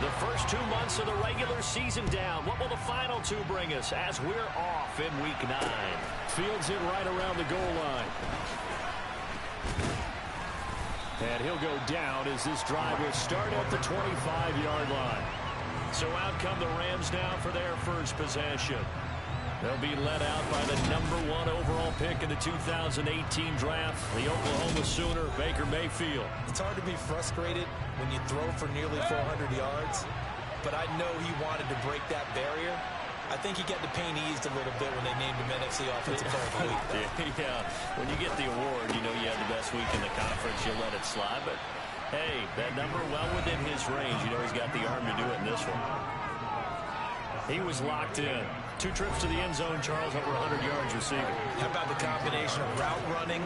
The first 2 months of the regular season down. What will the final two bring us as we're off in Week 9? Fields it right around the goal line. And he'll go down as this drive will start at the 25-yard line. So out come the Rams now for their first possession. They'll be led out by the #1 overall pick in the 2018 draft, the Oklahoma Sooner, Baker Mayfield. It's hard to be frustrated when you throw for nearly 400 yards, but I know he wanted to break that barrier. I think he got the pain eased a little bit when they named him NFC Offensive Player of the Week. Yeah, when you get the award, you know you had the best week in the conference, you let it slide. But, hey, that number well within his range. You know he's got the arm to do it in this one. He was locked in. 2 trips to the end zone, Charles, over 100 yards receiving. How about the combination of route running,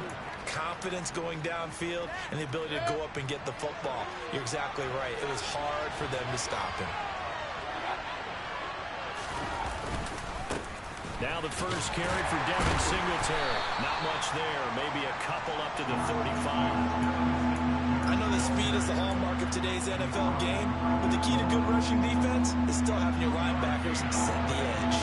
confidence going downfield, and the ability to go up and get the football? You're exactly right. It was hard for them to stop him. Now the first carry for Devin Singletary. Not much there. Maybe a couple up to the 35. I know the speed is the hallmark of today's NFL game, but the key to good rushing defense is still having your linebackers set the edge.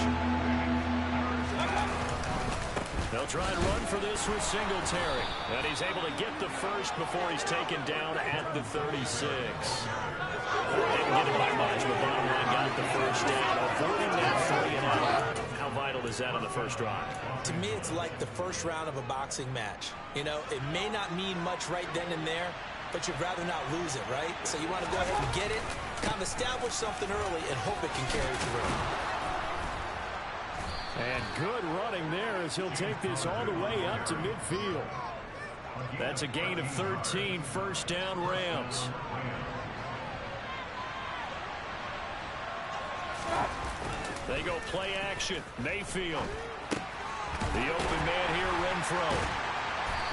They'll try and run for this with Singletary. And he's able to get the first before he's taken down at the 36. Didn't get it by much, but bottom line got the first down. Avoiding that 3 and out. How vital is that on the first drive? To me, it's like the first round of a boxing match. You know, it may not mean much right then and there, but you'd rather not lose it, right? So you want to go ahead and get it, kind of establish something early, and hope it can carry through. And good running there as he'll take this all the way up to midfield. That's a gain of 13, first down Rams. They go play action. Mayfield. The open man here, Renfro.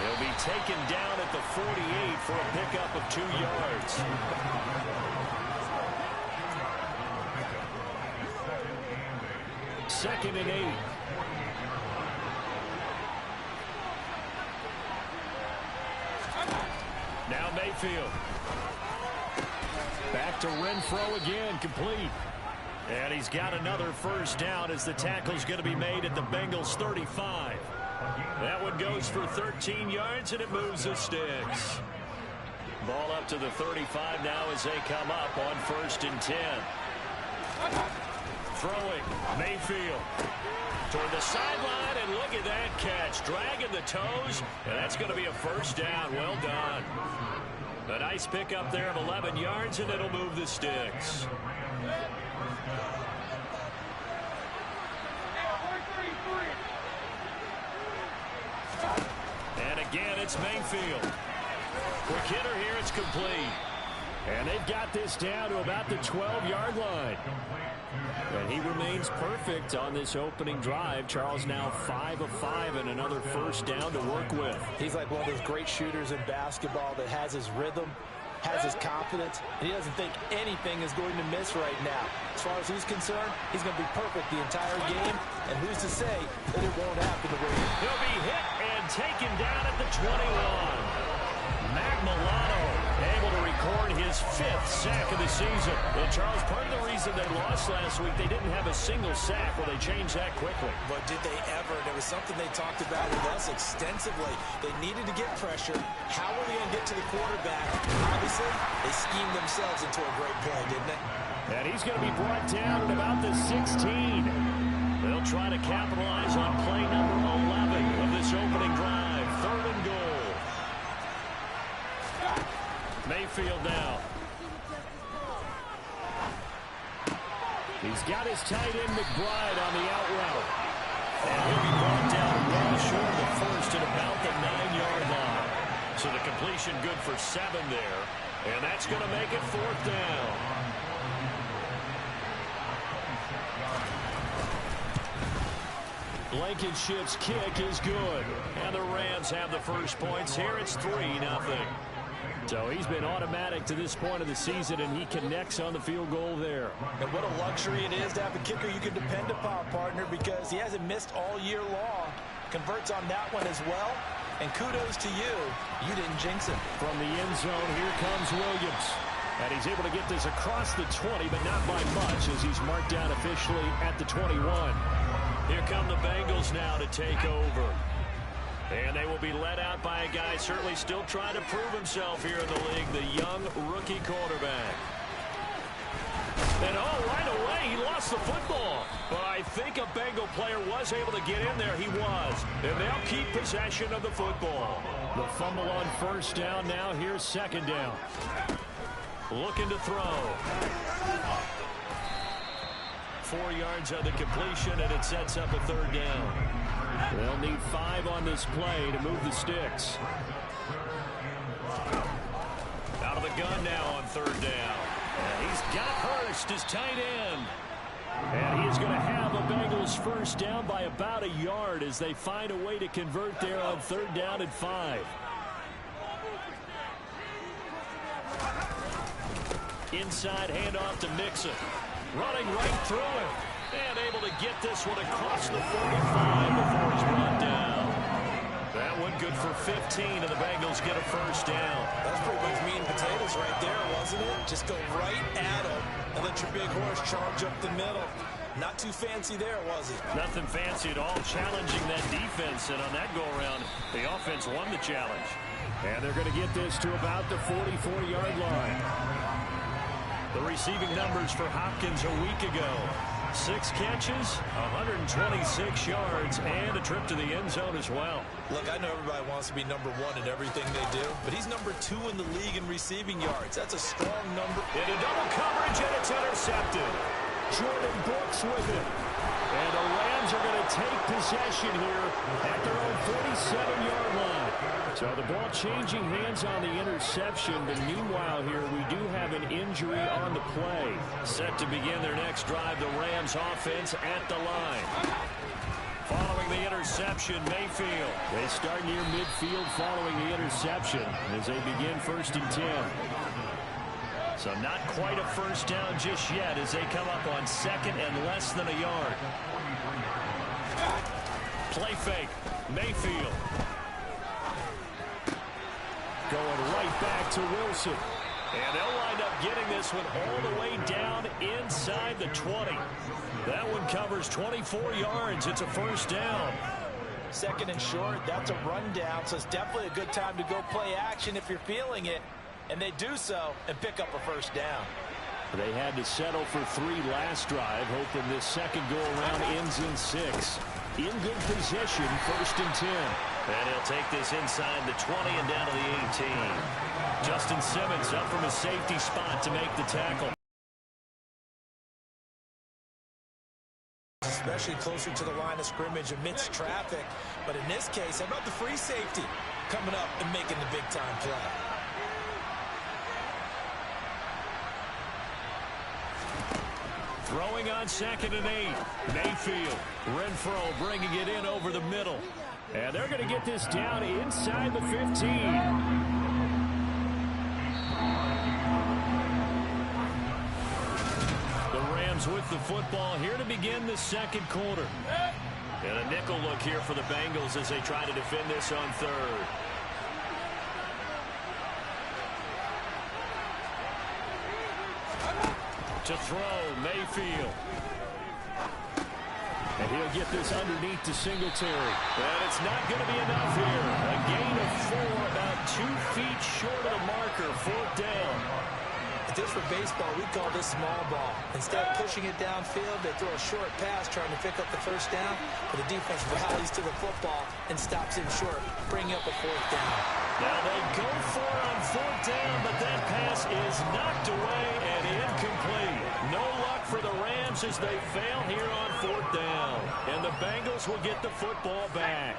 He'll be taken down at the 48 for a pickup of 2 yards. Second and 8. Now Mayfield. Back to Renfro again, complete. And he's got another first down as the tackle's going to be made at the Bengals 35. That one goes for 13 yards, and it moves the sticks. Ball up to the 35 now as they come up on 1st and 10. Throwing, Mayfield. Toward the sideline, and look at that catch. Dragging the toes, and that's going to be a first down. Well done. A nice pickup there of 11 yards, and it'll move the sticks. And again, it's Mayfield. Quick hitter here, it's complete. And they've got this down to about the 12-yard line. And he remains perfect on this opening drive. Charles now 5 of 5 and another first down to work with. He's like one of those great shooters in basketball that has his rhythm, has his confidence, and he doesn't think anything is going to miss right now. As far as he's concerned, he's going to be perfect the entire game, and who's to say that it won't happen the way he'll be hit and taken down at the 21. Matt Milano able to record his 5th sack of the season. And Charles, part of the reason they lost last week, they didn't have a single sack. Well, they changed that quickly. But did they ever? There was something they talked about with us extensively. They needed to get pressure. How were they going to get to the quarterback? Obviously, they schemed themselves into a great play, didn't they? And he's going to be brought down at about the 16. They'll try to capitalize on play number 11 of this opening drive. 3rd and goal. Mayfield now. He's got his tight end McBride on the out route. And he'll be brought down well short of the first at about the 9-yard line. So the completion good for 7 there. And that's going to make it 4th down. Blankenship's kick is good. And the Rams have the first points here. It's 3-0. So he's been automatic to this point of the season, and he connects on the field goal there. And what a luxury it is to have a kicker you can depend upon, partner, because he hasn't missed all year long. Converts on that one as well. And kudos to you. You didn't jinx him. From the end zone, here comes Williams. And he's able to get this across the 20, but not by much as he's marked down officially at the 21. Here come the Bengals now to take over. And they will be led out by a guy certainly still trying to prove himself here in the league, the young rookie quarterback. And right away, he lost the football. But I think a Bengal player was able to get in there. He was. And they'll keep possession of the football. The fumble on first down. Now here's second down. Looking to throw. 4 yards on the completion, and it sets up a third down. They'll need 5 on this play to move the sticks. Out of the gun now on third down. And he's got Hurst as tight end. And he is going to have a Bengals first down by about a yard as they find a way to convert there on third down and 5. Inside handoff to Mixon. Running right through him. And able to get this one across the 45 before he's brought down. That one good for 15, and the Bengals get a first down. That's pretty much meat and potatoes right there, wasn't it? Just go right at him and let your big horse charge up the middle. Not too fancy there, was it? Nothing fancy at all, challenging that defense, and on that go-around, the offense won the challenge. And they're going to get this to about the 44-yard line. The receiving numbers for Hopkins a week ago. 6 catches, 126 yards, and a trip to the end zone as well. Look, I know everybody wants to be number 1 in everything they do, but he's number 2 in the league in receiving yards. That's a strong number. Into double coverage, and it's intercepted. Jordan Brooks with it. And the Rams are going to take possession here at their own 47-yard line. So the ball changing hands on the interception, but meanwhile here we do have an injury on the play. Set to begin their next drive, the Rams offense at the line. Following the interception, Mayfield. They start near midfield following the interception as they begin 1st and 10. So not quite a first down just yet as they come up on 2nd and less than a yard. Play fake, Mayfield. Going right back to Wilson. And they'll wind up getting this one all the way down inside the 20. That one covers 24 yards. It's a first down. 2nd and short, that's a rundown, so it's definitely a good time to go play action if you're feeling it. And they do so and pick up a first down. They had to settle for 3 last drive, hoping this second go-around ends in 6. In good position, 1st and 10. And he'll take this inside the 20 and down to the 18. Justin Simmons up from his safety spot to make the tackle. Especially closer to the line of scrimmage amidst traffic. But in this case, how about the free safety coming up and making the big-time play? Throwing on 2nd and 8. Mayfield. Renfro bringing it in over the middle. And they're going to get this down inside the 15. The Rams with the football here to begin the 2nd quarter. And a nickel look here for the Bengals as they try to defend this on 3rd. To throw, Mayfield. And he'll get this underneath to Singletary. And it's not going to be enough here. A gain of 4, about 2 feet short of the marker, 4th down. If this were baseball, we'd call this small ball. Instead of pushing it downfield, they throw a short pass trying to pick up the first down, but the defense rallies to the football and stops him short, bringing up a 4th down. Now they go for it on 4th down, but that pass is knocked away and incomplete. No luck for the Rams as they fail here on 4th down. And the Bengals will get the football back.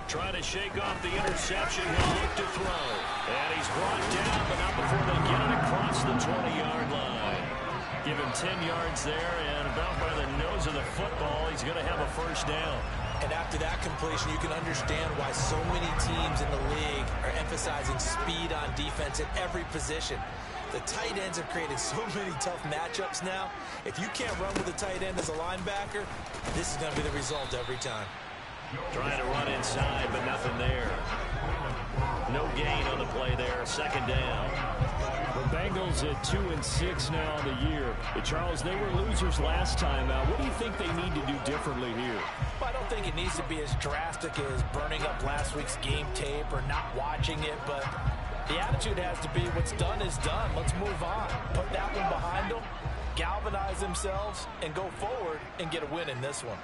Trying to shake off the interception. He'll look to throw. And he's brought down, but not before they get it across the 20-yard line. Give him 10 yards there, and about by the nose of the football, he's going to have a first down. And after that completion, you can understand why so many teams in the league are emphasizing speed on defense at every position. The tight ends have created so many tough matchups now. If you can't run with a tight end as a linebacker, this is going to be the result every time. Trying to run inside, but nothing there. second down. The Bengals at 2-6 now on the year. Charles, they were losers last time out. What do you think they need to do differently here? Well, I don't think it needs to be as drastic as burning up last week's game tape or not watching it, but the attitude has to be what's done is done. Let's move on. Put that one behind them, galvanize themselves, and go forward and get a win in this one.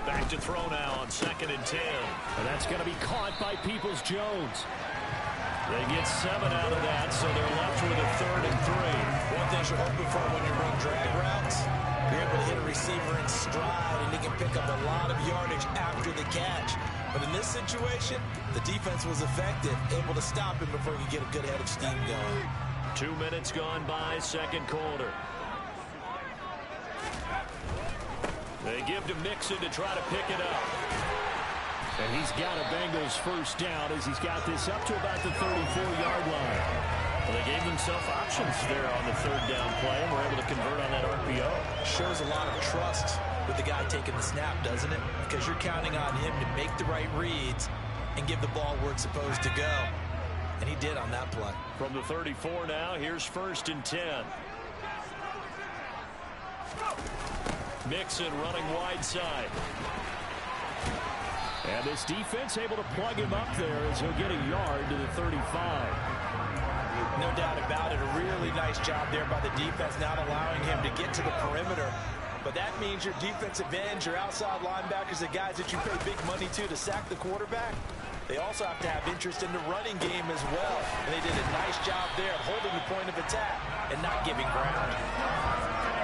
Back to throw now on 2nd and 10. And that's going to be caught by Peoples-Jones. They get 7 out of that, so they're left with a 3rd and 3. One thing you're hoping for when you run drag routes, you're able to hit a receiver in stride, and he can pick up a lot of yardage after the catch. But in this situation, the defense was effective, able to stop him before he could get a good head of steam going. 2 minutes gone by, second quarter. They give to Mixon to try to pick it up. And he's got a Bengals first down as he's got this up to about the 34-yard line. Well, they gave themselves options there on the 3rd down play and were able to convert on that RPO. Shows a lot of trust with the guy taking the snap, doesn't it? Because you're counting on him to make the right reads and give the ball where it's supposed to go. And he did on that play. From the 34 now, here's 1st and 10. Mixon running wide side. And this defense able to plug him up there as he'll get a yard to the 35. No doubt about it. A really nice job there by the defense, not allowing him to get to the perimeter. But that means your defensive ends, your outside linebackers, the guys that you pay big money to sack the quarterback, they also have to have interest in the running game as well. And they did a nice job there holding the point of attack and not giving ground.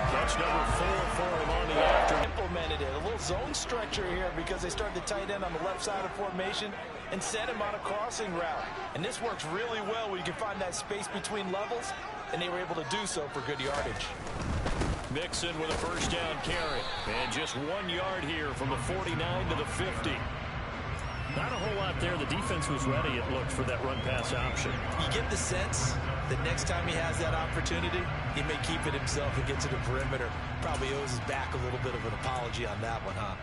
Catch number 4 for him on the after. Implemented it. A little zone stretcher here because they started the tight end on the left side of formation and sent him on a crossing route. And this works really well where you can find that space between levels, and they were able to do so for good yardage. Mixon with a first down carry. And just 1 yard here from the 49 to the 50. Not a whole lot there. The defense was ready, it looked, for that run-pass option. You get the sense that next time he has that opportunity, he may keep it himself and get to the perimeter. Probably owes his back a little bit of an apology on that one, huh?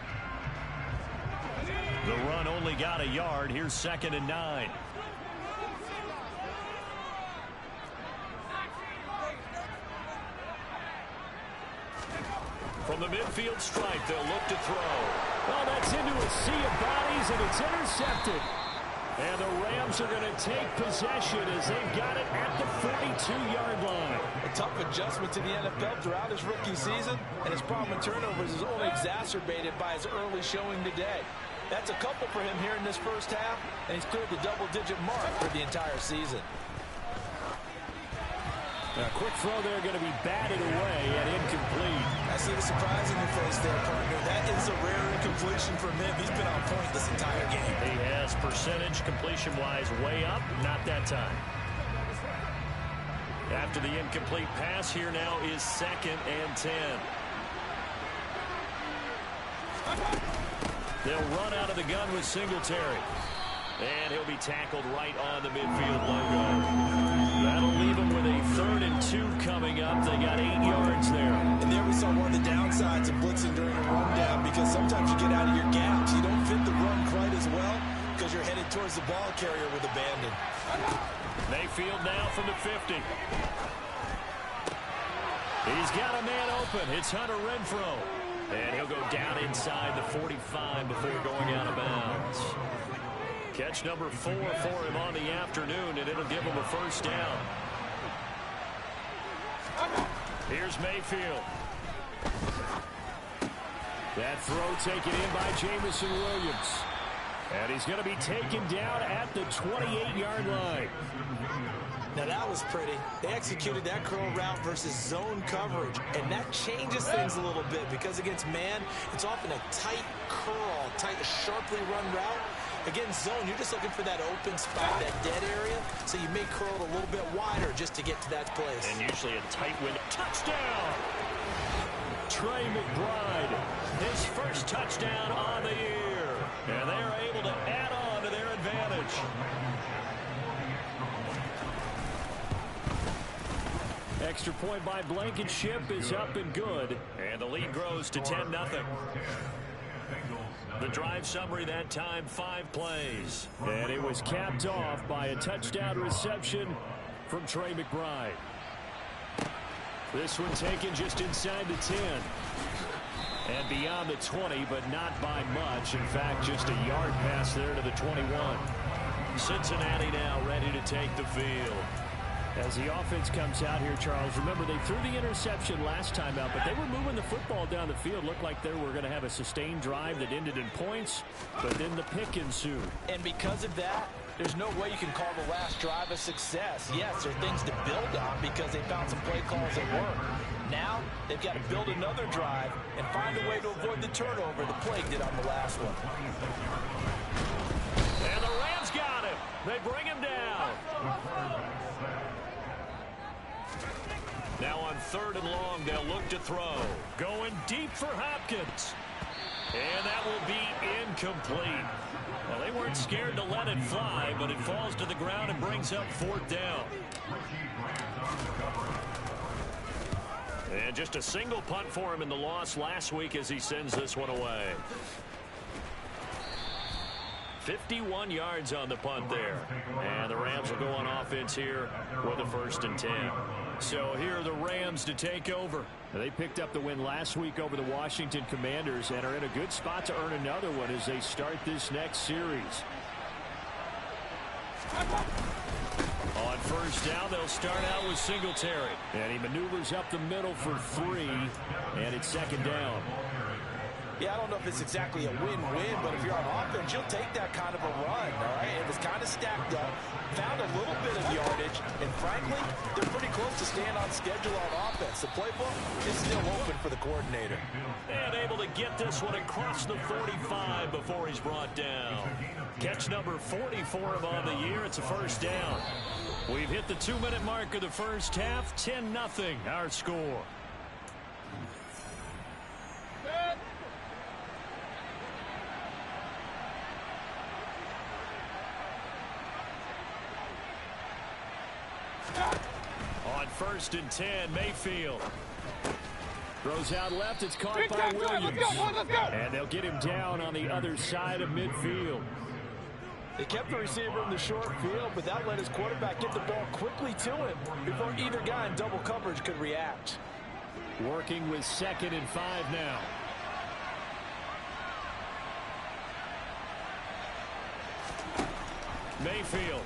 The run only got a yard. Here's 2nd and 9. From the midfield stripe, they'll look to throw. Well, that's into a sea of bodies, and it's intercepted. And the Rams are going to take possession as they've got it at the 42-yard line. A tough adjustment to the NFL throughout his rookie season, and his problem with turnovers is only exacerbated by his early showing today. That's a couple for him here in this first half, and he's cleared the double-digit mark for the entire season. A quick throw there going to be batted away and incomplete. I see the surprise in your face there, partner. That is a rare incompletion from him. He's been on point this entire game. He has percentage completion-wise way up. Not that time. After the incomplete pass, here now is 2nd and 10. They'll run out of the gun with Singletary. And he'll be tackled right on the midfield logo. That'll leave him with a 3rd and 2 coming up. They got 8 yards there. And there we saw one of the downsides of blitzing during a rundown, because sometimes you get out of your gaps. You don't fit the run quite as well because you're headed towards the ball carrier with abandon. Mayfield now from the 50. He's got a man open. It's Hunter Renfrow. And he'll go down inside the 45 before going out of bounds. Catch number 4 for him on the afternoon, and it'll give him a first down. Here's Mayfield. That throw taken in by Jameson Williams. And he's going to be taken down at the 28-yard line. Now that was pretty. They executed that curl route versus zone coverage, and that changes things a little bit because against man, it's often a tight curl, tight, sharply run route. Against zone, you're just looking for that open spot, that dead area, so you may curl it a little bit wider just to get to that place. And usually a tight window. Touchdown! Trey McBride, his first touchdown on the year. And they're able to add on to their advantage. Extra point by Blankenship is up and good. And the lead grows to 10-0. The drive summary that time, 5 plays. And it was capped off by a touchdown reception from Trey McBride. This one taken just inside the 10. And beyond the 20, but not by much. In fact, just a yard pass there to the 21. Cincinnati now ready to take the field. As the offense comes out here, Charles, remember they threw the interception last time out, but they were moving the football down the field. Looked like they were going to have a sustained drive that ended in points, but then the pick ensued. And because of that, there's no way you can call the last drive a success. Yes, there are things to build on because they found some play calls that work. Now, they've got to build another drive and find a way to avoid the turnover the play did on the last one. And the Rams got him. They bring him down. Now on 3rd and long, they'll look to throw. Going deep for Hopkins. And that will be incomplete. Well, they weren't scared to let it fly, but it falls to the ground and brings up 4th down. And just a single punt for him in the loss last week as he sends this one away. 51 yards on the punt there. And the Rams will go on offense here with a 1st and 10. So here are the Rams to take over. They picked up the win last week over the Washington Commanders and are in a good spot to earn another one as they start this next series. On 1st down, they'll start out with Singletary. And he maneuvers up the middle for 3, and it's 2nd down. Yeah, I don't know if it's exactly a win-win, but if you're on offense, you'll take that kind of a run, all right? It was kind of stacked up, found a little bit of yardage, and frankly, they're pretty close to staying on schedule on offense. The playbook is still open for the coordinator. And able to get this one across the 45 before he's brought down. Catch number 40 for him on the year. It's a 1st down. We've hit the 2-minute mark of the first half. 10-0 our score. On 1st and 10, Mayfield. Throws out left. It's caught by Williams. Let's go. And they'll get him down on the other side of midfield. They kept the receiver in the short field, but that let his quarterback get the ball quickly to him before either guy in double coverage could react. Working with 2nd and 5 now. Mayfield.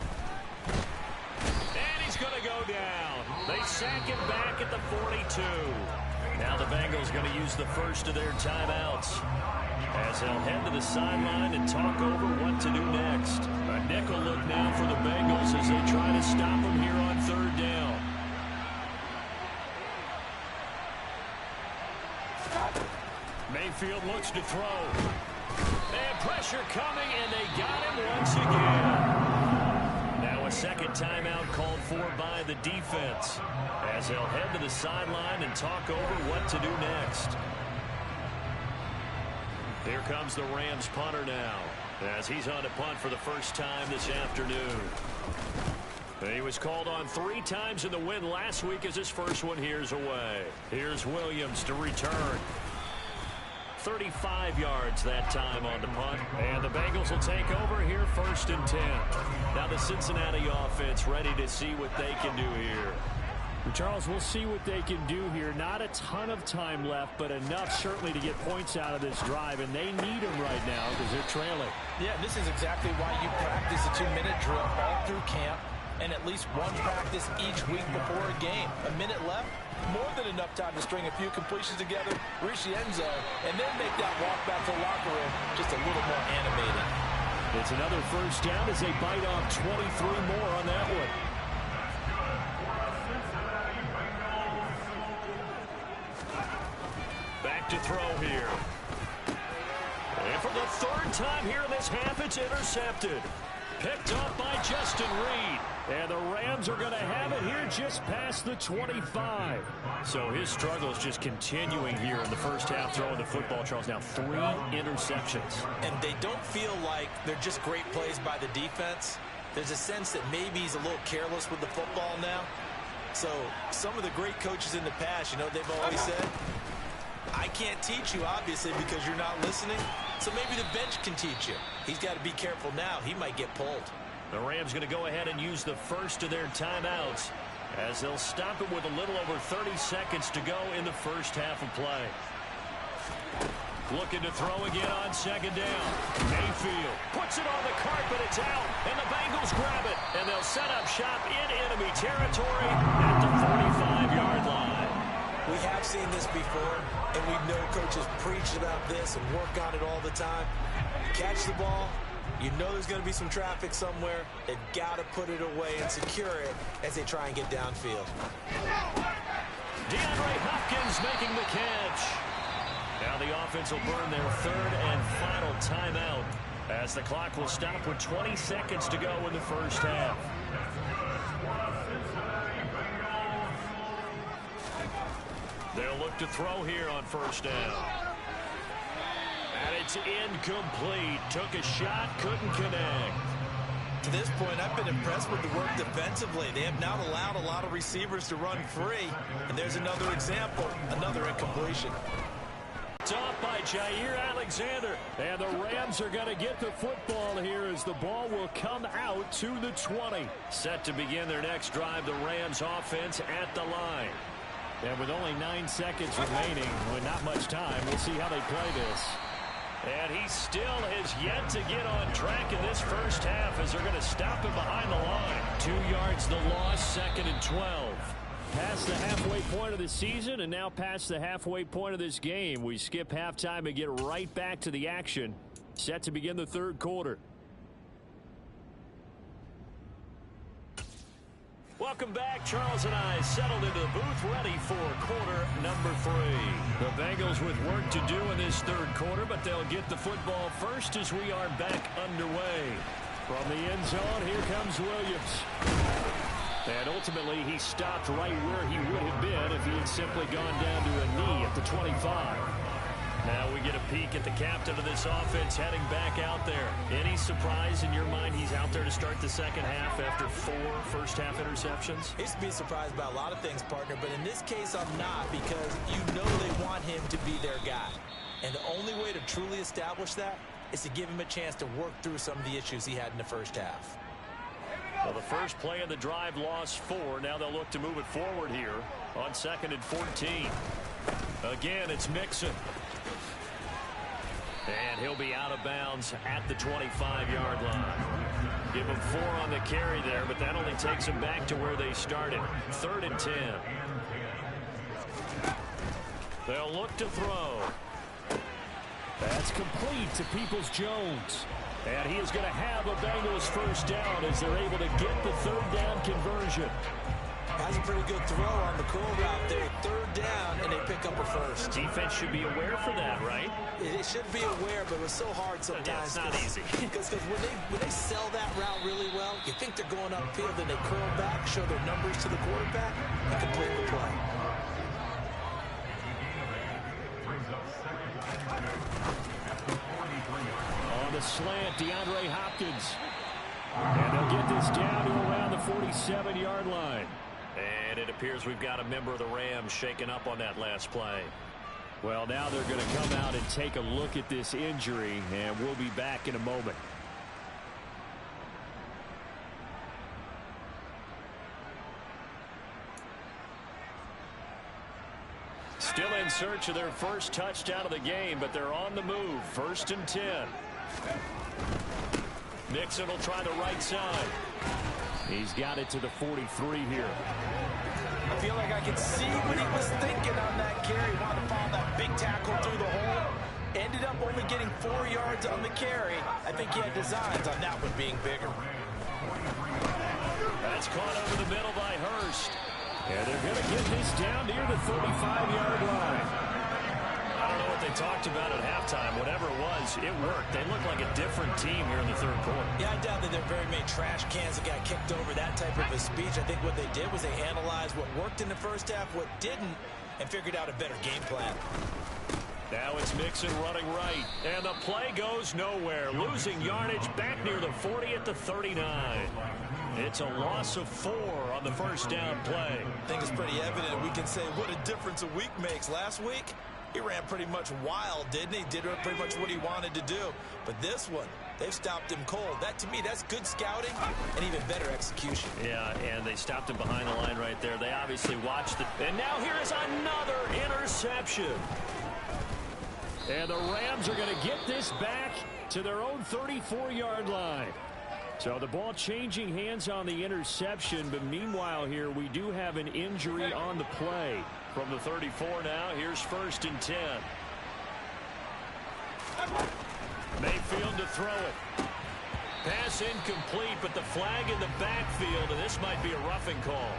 And he's going to go down. They sack him back at the 42. Now the Bengals going to use the first of their timeouts as they'll head to the sideline and talk over what to do next. A nickel look now for the Bengals as they try to stop him here on 3rd down. Mayfield looks to throw. And pressure coming, and they got him once again. Now a 2nd timeout called for by the defense as they'll head to the sideline and talk over what to do next. Here comes the Rams punter now as he's on to punt for the first time this afternoon. He was called on 3 times in the win last week as his first one here's away. Here's Williams to return. 35 yards that time on the punt. And the Bengals will take over here 1st and 10. Now the Cincinnati offense ready to see what they can do here. Charles, we'll see what they can do here. Not a ton of time left, but enough certainly to get points out of this drive, and they need them right now because they're trailing. Yeah, this is exactly why you practice a 2-minute drill all through camp and at least one practice each week before a game. A minute left, more than enough time to string a few completions together, reach the end zone, and then make that walk back to the locker room just a little more animated. It's another 1st down as they bite off 23 more on that one. Back to throw here. And for the 3rd time here in this half, it's intercepted. Picked up by Justin Reed. And the Rams are going to have it here just past the 25. So his struggle is just continuing here in the first half throwing the football, Charles. Now 3 interceptions. And they don't feel like they're just great plays by the defense. There's a sense that maybe he's a little careless with the football now. So some of the great coaches in the past, you know, they've always said, I can't teach you, obviously, because you're not listening. So maybe the bench can teach you. He's got to be careful now. He might get pulled. The Rams going to go ahead and use the first of their timeouts as they'll stop it with a little over 30 seconds to go in the first half of play. Looking to throw again on second down. Mayfield puts it on the carpet. It's out, and the Bengals grab it. And they'll set up shop in enemy territory at the 45-yard line. We have seen this before, and we know coaches preach about this and work on it all the time. Catch the ball. You know there's going to be some traffic somewhere. They've got to put it away and secure it as they try and get downfield. DeAndre Hopkins making the catch. Now the offense will burn their third and final timeout as the clock will stop with 20 seconds to go in the first half. They'll look to throw here on first down. And it's incomplete. Took a shot, couldn't connect. To this point, I've been impressed with the work defensively. They have not allowed a lot of receivers to run free. And there's another example, another incompletion. Off by Jair Alexander, and the Rams are going to get the football here as the ball will come out to the 20. Set to begin their next drive, the Rams offense at the line. And with only 9 seconds remaining, with not much time, we'll see how they play this. And he still has yet to get on track in this first half as they're going to stop him behind the line. 2 yards the loss, second and 12. Past the halfway point of the season and now past the halfway point of this game. We skip halftime and get right back to the action. Set to begin the third quarter. Welcome back. Charles and I settled into the booth ready for quarter number 3. The Bengals with work to do in this third quarter, but they'll get the football first as we are back underway. From the end zone, here comes Williams. And ultimately, he stopped right where he would have been if he had simply gone down to a knee at the 25. Now we get a peek at the captain of this offense heading back out there. Any surprise in your mind he's out there to start the second half after 4 first-half interceptions? I used to be surprised about a lot of things, partner, but in this case I'm not, because you know they want him to be their guy. And the only way to truly establish that is to give him a chance to work through some of the issues he had in the first half. Well, the first play of the drive lost 4. Now they'll look to move it forward here on second and 14. Again, it's Mixon. And he'll be out of bounds at the 25-yard line. Give him 4 on the carry there, but that only takes him back to where they started. Third and 10. They'll look to throw. That's complete to Peoples-Jones. And he is going to have a Bengals first down as they're able to get the third down conversion. That's a pretty good throw on the curl route there. Third down, and they pick up a first. Defense should be aware for that, right? It should be aware, but it's so hard sometimes. Yeah, it's not easy. Because when they sell that route really well, you think they're going upfield, then they curl back, show their numbers to the quarterback, and complete the play. On the slant, DeAndre Hopkins. And they'll get this down to around the 47-yard line. And it appears we've got a member of the Rams shaken up on that last play. Well, now they're going to come out and take a look at this injury, and we'll be back in a moment. Still in search of their first touchdown of the game, but they're on the move. First and 10. Mixon will try the right side. He's got it to the 43 here. I feel like I can see what he was thinking on that carry. Wanted to follow that big tackle through the hole. Ended up only getting 4 yards on the carry. I think he had designs on that one being bigger. That's caught over the middle by Hurst. And they're going to get this down near the 35-yard line. I don't know what they talked about at halftime. Whatever it was, it worked. They look like a different team here in the third quarter. Yeah, I doubt that there are very many trash cans that got kicked over, that type of a speech. I think what they did was they analyzed what worked in the first half, what didn't, and figured out a better game plan. Now it's Mixon running right, and the play goes nowhere. Losing yardage back near the 40 at the 39. It's a loss of 4 on the first down play. I think it's pretty evident. We can say what a difference a week makes. Last week, he ran pretty much wild, didn't he? Did pretty much what he wanted to do. But this one, they've stopped him cold. That, to me, that's good scouting and even better execution. Yeah, and they stopped him behind the line right there. They obviously watched it. And now here is another interception. And the Rams are going to get this back to their own 34-yard line. So the ball changing hands on the interception, but meanwhile here we do have an injury on the play. From the 34 now, here's 1st and 10. Mayfield to throw it. Pass incomplete, but the flag in the backfield, and this might be a roughing call.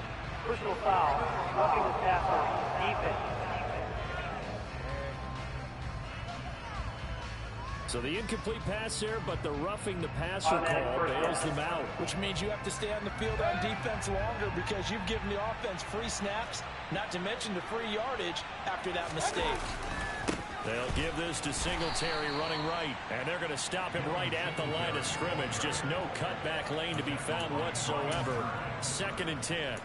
Personal foul, roughing the passer, defense. So the incomplete pass there, but the roughing the passer call bails them out. Which means you have to stay on the field on defense longer because you've given the offense free snaps, not to mention the free yardage after that mistake. They'll give this to Singletary running right, and they're going to stop him right at the line of scrimmage. Just no cutback lane to be found whatsoever. 2nd and 10.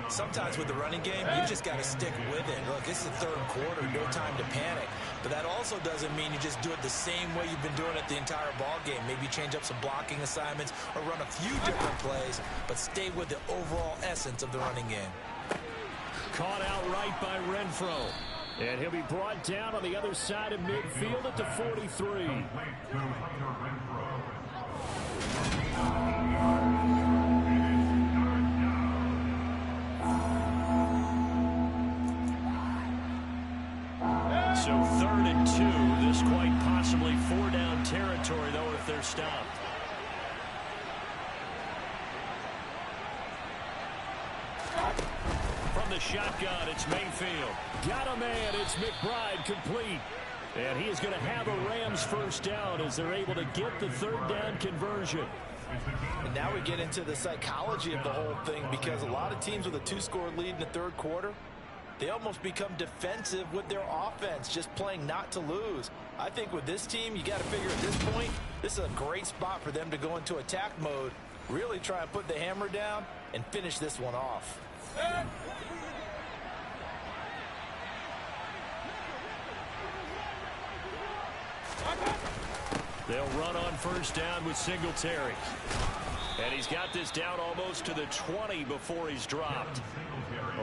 Sometimes with the running game, you just got to stick with it. Look, it's the 3rd quarter, no time to panic. But that also doesn't mean you just do it the same way you've been doing it the entire ball game. Maybe change up some blocking assignments or run a few different plays, but stay with the overall essence of the running game. Caught out right by Renfro. And he'll be brought down on the other side of midfield at the 43. So 3rd and 2. This quite possibly 4-down territory, though, if they're stopped. From the shotgun, it's Mayfield. Got a man. It's McBride complete. And he is going to have a Rams 1st down as they're able to get the 3rd down conversion. And now we get into the psychology of the whole thing because a lot of teams with a 2-score lead in the 3rd quarter, they almost become defensive with their offense, just playing not to lose. I think with this team, you got to figure at this point, this is a great spot for them to go into attack mode, really try and put the hammer down and finish this one off. They'll run on 1st down with Singletary. And he's got this down almost to the 20 before he's dropped.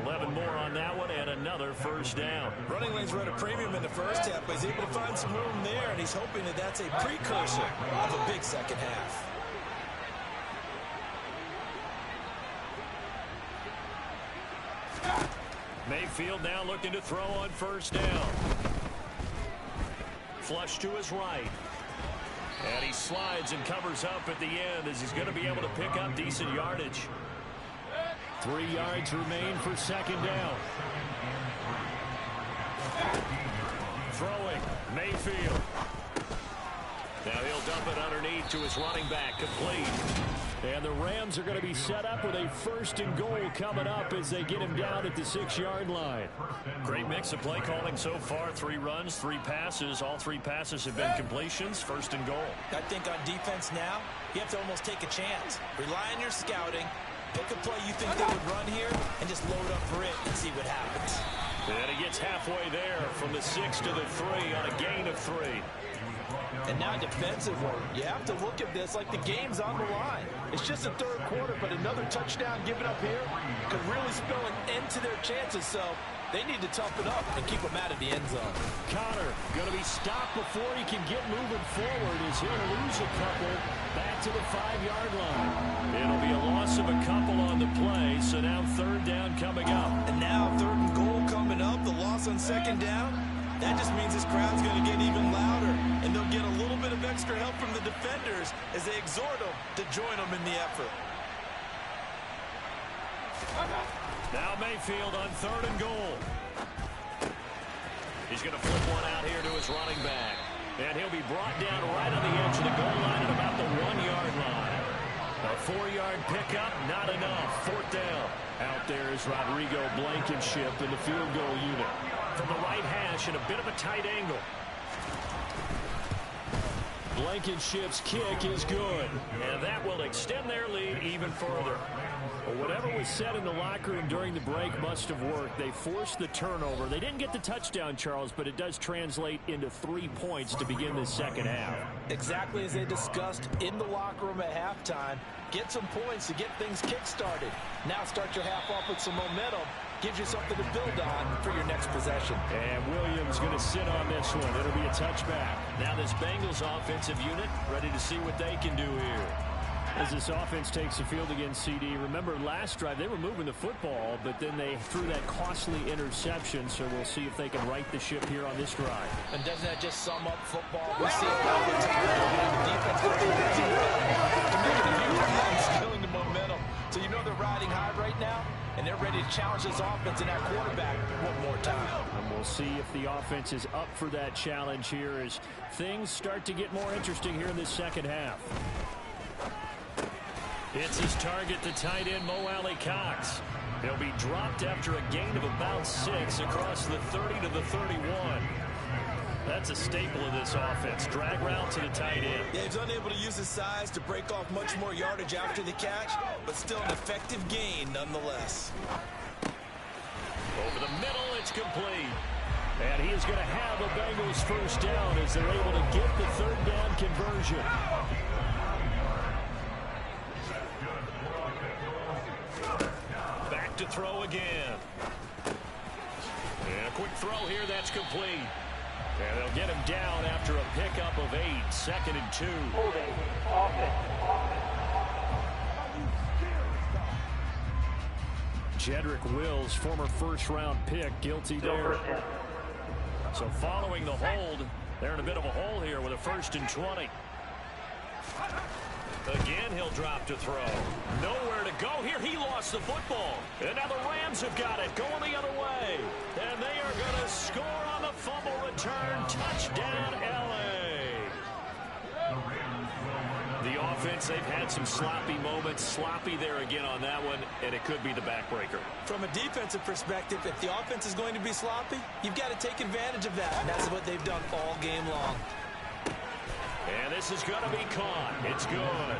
11 more on that one and another 1st down. Running lanes were at a premium in the 1st half, but he's able to find some room there, and he's hoping that that's a precursor of a big 2nd half. Mayfield now looking to throw on 1st down. Flush to his right. And he slides and covers up at the end as he's going to be able to pick up decent yardage. 3 yards remain for 2nd down. Throwing, Mayfield. Now he'll dump it underneath to his running back, complete. And the Rams are going to be set up with a 1st and goal coming up as they get him down at the 6-yard line. Great mix of play calling so far. 3 runs, 3 passes. All 3 passes have been completions. 1st and goal. I think on defense now, you have to almost take a chance. Rely on your scouting. Pick a play you think they would run here and just load up for it and see what happens. And he gets halfway there from the 6 to the 3 on a gain of 3. And now defensively, you have to look at this like the game's on the line. It's just the 3rd quarter, but another touchdown given up here could really spell an end to their chances. So they need to toughen up and keep them out of the end zone. Connor going to be stopped before he can get moving forward as he'll lose a couple back to the 5-yard line. It'll be a loss of a couple on the play, so now 3rd down coming up. And now 3rd and goal coming up, the loss on 2nd down. That just means this crowd's going to get even louder, and they'll get a little bit of extra help from the defenders as they exhort them to join them in the effort. Now Mayfield on 3rd and goal. He's going to flip one out here to his running back. And he'll be brought down right on the edge of the goal line at about the 1-yard line. A 4-yard pickup, not enough. 4th down. Out there is Rodrigo Blankenship in the field goal unit. From the right hash in a bit of a tight angle. Blankenship's kick is good. And that will extend their lead even even further. Well, whatever was said in the locker room during the break must have worked. They forced the turnover. They didn't get the touchdown, Charles, but it does translate into 3 points to begin the second half. Exactly as they discussed in the locker room at halftime. Get some points to get things kick-started. Now start your half off with some momentum. Gives you something to build on for your next possession. And Williams going to sit on this one. It'll be a touchback. Now this Bengals offensive unit ready to see what they can do here. As this offense takes the field against CD, remember last drive they were moving the football, but then they threw that costly interception, so we'll see if they can right the ship here on this drive. And doesn't that just sum up football? We see it offensive defense killing the momentum. So you know they're riding high right now, and they're ready to challenge this offense and that quarterback one more time. And we'll see if the offense is up for that challenge here as things start to get more interesting here in this second half. It's his target, the tight end, Mo Alley-Cox. He'll be dropped after a gain of about 6 across the 30 to the 31. That's a staple of this offense. Drag route to the tight end. Yeah, he's unable to use his size to break off much more yardage after the catch, but still an effective gain nonetheless. Over the middle, it's complete. And he is going to have a Bengals first down as they're able to get the third down conversion. Back to throw again. And a quick throw here, that's complete. And they'll get him down after a pickup of 8, 2nd and 2. Holding. Offense. Jedrick Wills, former first-round pick, guilty there. So following the hold, they're in a bit of a hole here with a 1st and 20. Again, he'll drop to throw. Nowhere to go here. He lost the football. And now the Rams have got it going the other way. And they are going to score on the fumble return. Touchdown, L.A. The offense, they've had some sloppy moments. Sloppy there again on that one, and it could be the backbreaker. From a defensive perspective, if the offense is going to be sloppy, you've got to take advantage of that. And that's what they've done all game long. And this is going to be caught. It's good.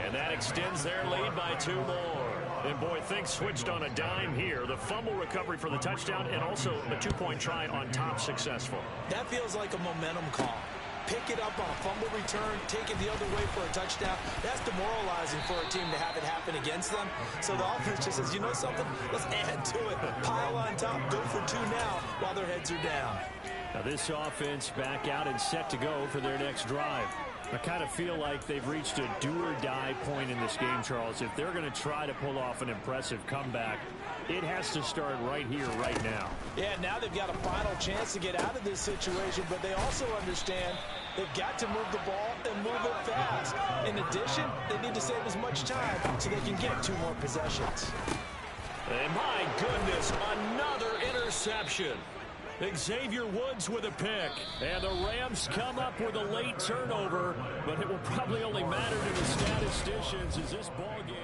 And that extends their lead by 2 more. And, boy, things switched on a dime here. The fumble recovery for the touchdown and also a 2-point try on top successful. That feels like a momentum call. Pick it up on a fumble return, take it the other way for a touchdown. That's demoralizing for a team to have it happen against them. So the offense just says, you know something? Let's add to it. Pile on top, go for 2 now while their heads are down. Now this offense back out and set to go for their next drive. I kind of feel like they've reached a do-or-die point in this game, Charles. If they're going to try to pull off an impressive comeback, it has to start right here, right now. Yeah, now they've got a final chance to get out of this situation, but they also understand they've got to move the ball and move it fast. In addition, they need to save as much time so they can get 2 more possessions. And my goodness, another interception. Xavier Woods with a pick. And the Rams come up with a late turnover, but it will probably only matter to the statisticians as this ball game.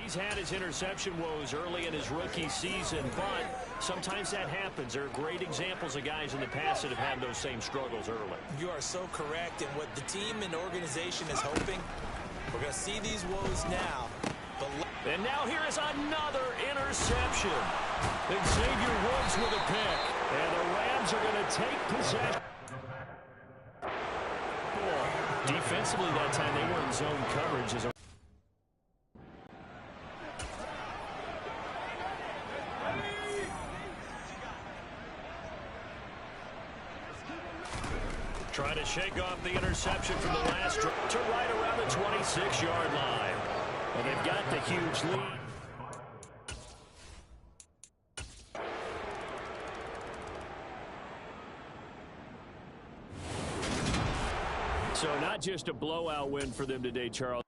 He's had his interception woes early in his rookie season, but sometimes that happens. There are great examples of guys in the past that have had those same struggles early. You are so correct, and what the team and organization is hoping, we're going to see these woes now. And now here is another interception. Xavier Woods with a pick. And the Rams are going to take possession. Defensively that time, they were in zone coverage as a try to shake off the interception from the last drive to right around the 26-yard line. And they've got the huge lead. So not just a blowout win for them today, Charles.